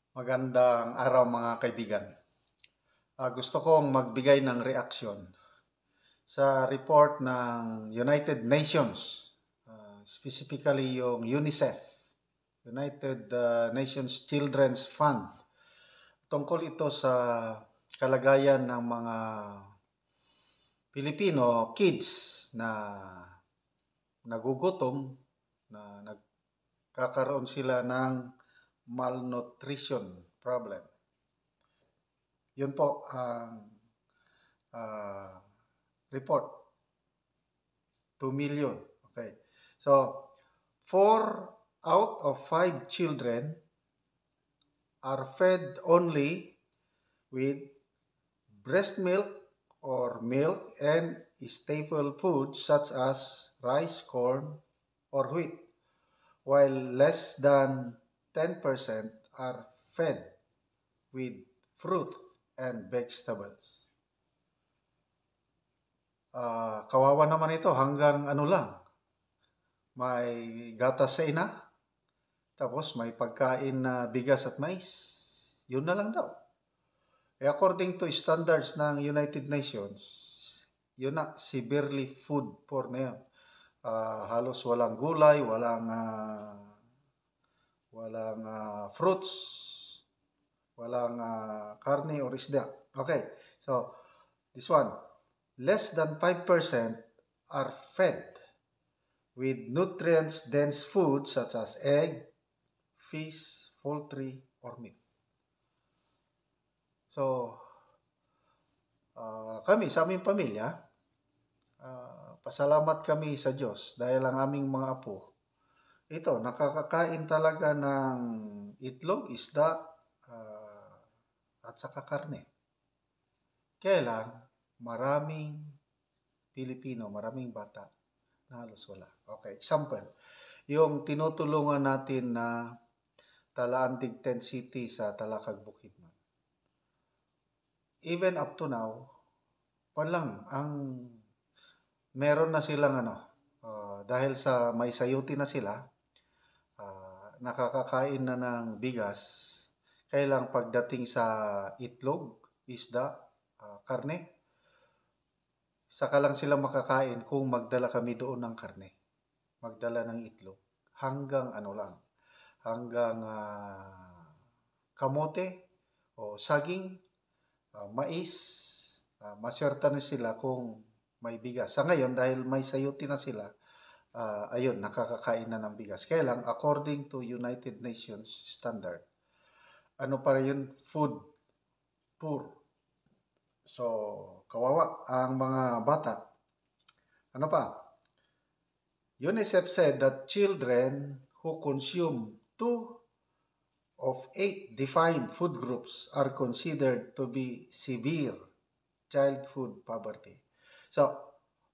Magandang araw mga kaibigan. Gusto kong magbigay ng reaksyon sa report ng United Nations, specifically yung UNICEF, United Nations Children's Fund. Tungkol ito sa kalagayan ng mga Pilipino kids na nagugutom, na nagkakaroon sila ng malnutrition problem. Yun po ang report. 2 million. Okay. So, 4 out of 5 children are fed only with breast milk or milk and staple foods such as rice, corn, or wheat, while less than 10% are fed with fruit and vegetables. Kawawa naman ito, hanggang ano lang, may gatas sa ina, tapos may pagkain na bigas at mais. Yun na lang daw. According to standards ng United Nations, yun na, severely food poor na yun. Halos walang gulay, walang fruits, walang karne or isda. Okay, so this one, less than 5% are fed with nutrients-dense food such as egg, fish, poultry, or meat. So, kami sa aming pamilya, pasalamat kami sa Diyos dahil ang aming mga apo, ito, nakakakain talaga ng itlog, isda, at saka karne. Kaya lang, maraming Pilipino, maraming bata na halos wala. Okay, example, yung tinutulungan natin na Talaan Digten City sa Talakag Bukidnon. Even up to now, walang meron na silang dahil sa may sayuti na sila, nakakakain na ng bigas. Kailang pagdating sa itlog, isda, karne, saka lang sila makakain kung magdala kami doon ng karne, magdala ng itlog, hanggang hanggang kamote o saging, mais, maswerta na sila kung may bigas. Sa ngayon, dahil may sayuti na sila, ayun, nakakakain na ng bigas. Kaya lang, according to United Nations standard, pa rin food poor. So, kawawa ang mga bata. Ano pa? UNICEF said that children who consume 2 of 8 defined food groups are considered to be severe child food poverty. So,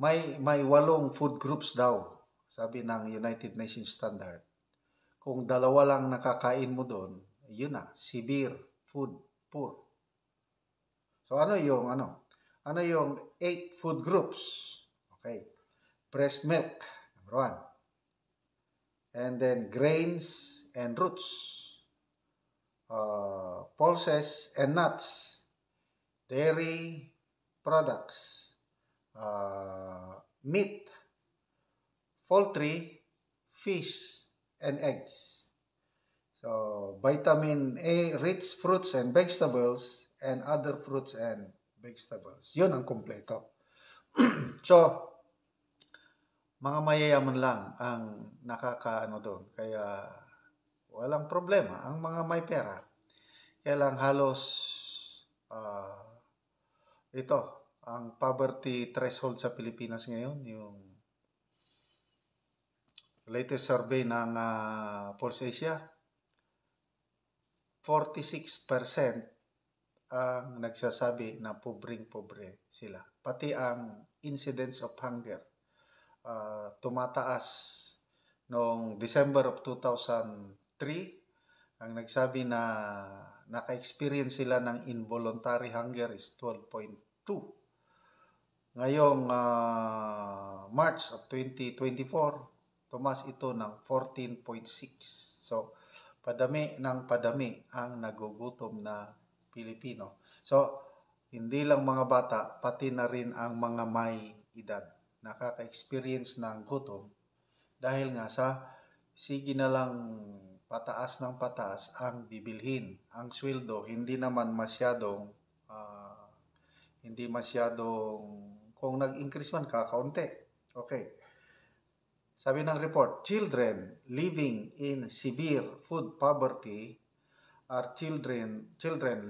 may 8 food groups daw, sabi ng United Nations Standard. Kung 2 lang nakakain mo doon, yun na, severe food poor. So, ano yung 8 food groups? Okay. Breast milk, number 1. And then grains and roots. Pulses and nuts, dairy products, meat, poultry, fish, and eggs. So, vitamin A, rich fruits and vegetables, and other fruits and vegetables. Yun ang kumpleto. So, mga mayayaman lang ang nakakaano doon. Kaya, walang problema ang mga may pera. Kaya lang halos ito, ang poverty threshold sa Pilipinas ngayon, yung latest survey ng Pulse Asia, 46% ang nagsasabi na pobreng-pobre sila. Pati ang incidence of hunger tumataas. Noong December of 2003, ang nagsabi na naka-experience sila ng involuntary hunger is 12.2. Ngayong March of 2024, tumaas ito ng 14.6. So, padami ng padami ang nagugutom na Pilipino. So, hindi lang mga bata, pati na rin ang mga may edad nakaka-experience ng gutom dahil nga sa sige na lang pataas ng pataas ang bibilhin. Ang sweldo ah, hindi masyadong kung nag-increase man kakaunti. Okay. Sabi ng report, children living in severe food poverty are children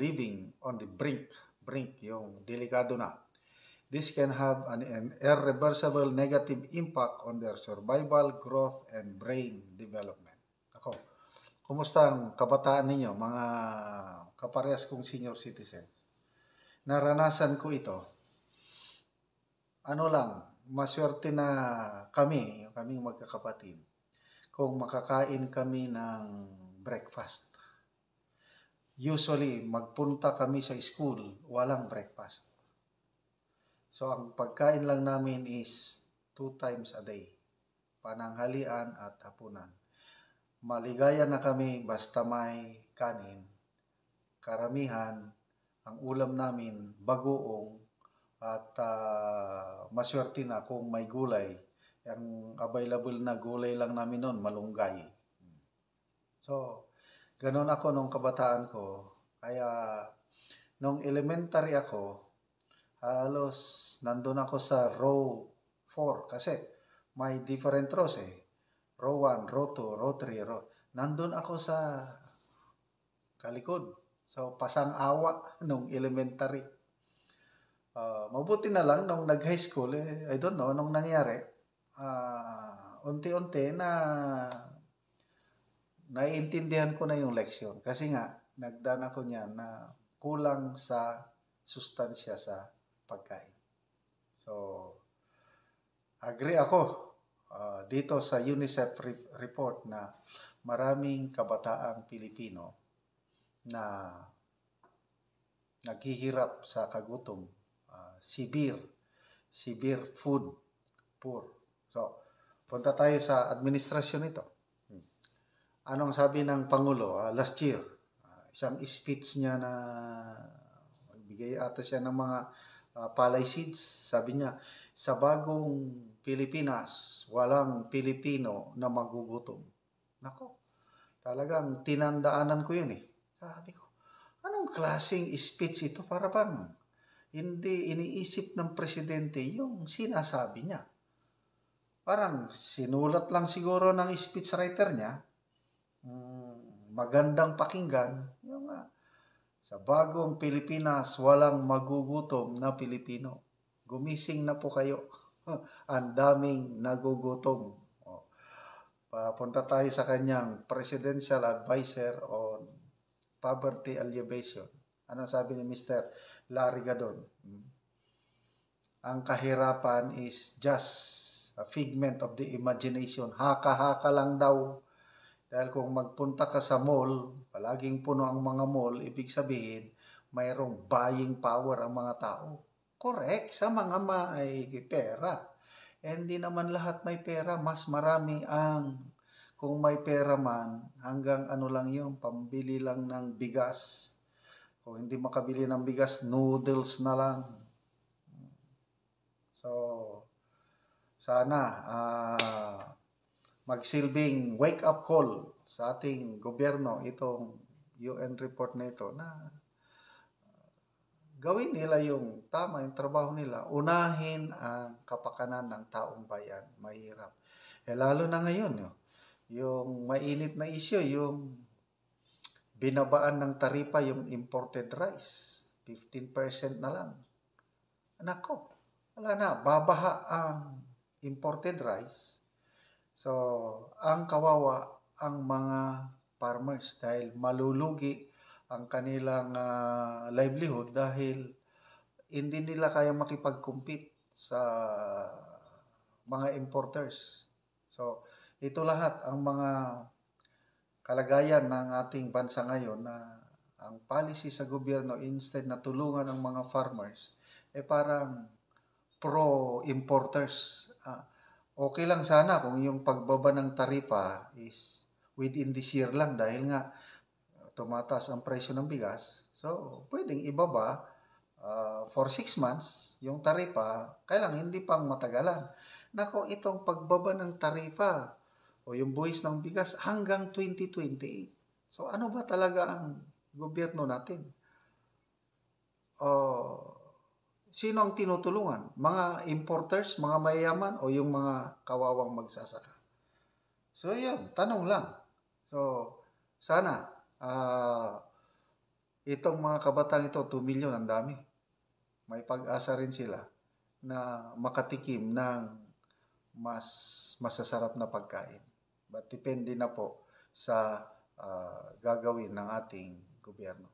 living on the brink, yung delikado na. This can have an irreversible negative impact on their survival, growth, and brain development. Ako, kumusta ang kabataan ninyo, mga kaparehas kong senior citizen? Naranasan ko ito. Ano lang, maswerte na kaming magkakapatid, kung makakain kami ng breakfast. Usually, magpunta kami sa school, walang breakfast. So, ang pagkain lang namin is 2 times a day, pananghalian at hapunan. Maligaya na kami basta may kanin. Karamihan, ang ulam namin, bagoong, at maswerte na kung may gulay. Ang available na gulay lang namin noon, malunggay. So, ganun ako nung kabataan ko. Kaya, nung elementary ako, halos nandun ako sa row 4 kasi may different rows eh. Row 1, row 2, row 3, nandun ako sa kalikod. So, pasang-awa nung elementary. Mabuti na lang nung nag-high school, I don't know anong nangyari. Unti-unti na naiintindihan ko na yung leksyon. Kasi nga, nagdaan ako niyan na kulang sa sustansya sa pagkain. So, agree ako dito sa UNICEF report na maraming kabataang Pilipino na naghihirap sa kagutom, severe food poor. So, punta tayo sa administrasyon nito. Anong sabi ng Pangulo last year? Isang speech niya na bigay ata siya ng mga palay seeds. Sabi niya, sa bagong Pilipinas, walang Pilipino na magugutom. Nako, talagang tinandaanan ko yun eh. Sabi ko, anong klaseng speech ito? Para bang hindi iniisip ng presidente yung sinasabi niya. Parang sinulat lang siguro ng speechwriter niya, magandang pakinggan, yung sa bagong Pilipinas, walang magugutom na Pilipino. Gumising na po kayo. Ang daming nagugutom. Papunta tayo sa kanyang Presidential Advisor on Poverty Alleviation. Ano sabi ni Mr. Larry Gadon? Ang kahirapan is just a figment of the imagination. Haka-haka lang daw. Dahil kung magpunta ka sa mall, palaging puno ang mga mall, ibig sabihin, mayroong buying power ang mga tao. Correct, sa mga may pera. Hindi naman lahat may pera, mas marami ang, kung may pera man, hanggang ano lang yun, pambili lang ng bigas. Kung hindi makabili ng bigas, noodles na lang. So, sana, magsilbing wake-up call sa ating gobyerno itong UN report na ito na gawin nila yung tama, yung trabaho nila. Unahin ang kapakanan ng taong bayan. Mahirap. Lalo na ngayon, yung mainit na issue, yung binabaan ng taripa yung imported rice. 15% na lang. Nako, wala na. Babaha ang imported rice. So, ang kawawa ang mga farmers dahil malulugi ang kanilang livelihood dahil hindi nila kaya makipag-compete sa mga importers. So, ito lahat ang mga kalagayan ng ating bansa ngayon na ang policy sa gobyerno instead na tulungan ang mga farmers, parang pro-importers. Okay lang sana kung yung pagbaba ng taripa is within this year lang dahil nga tumataas ang presyo ng bigas. So, pwedeng ibaba for 6 months yung tarifa, kailangan hindi pang matagalan. Nako, itong pagbaba ng tarifa o yung buwis ng bigas hanggang 2028. So, ano ba talaga ang gobyerno natin? Sino ang tinutulungan? Mga importers, mga mayayaman, o yung mga kawawang magsasaka? So, yun. Tanong lang. So, sana, itong mga kabataan ito, 2 million, ang dami. May pag-asa rin sila na makatikim ng mas masasarap na pagkain. But depende na po sa gagawin ng ating gobyerno.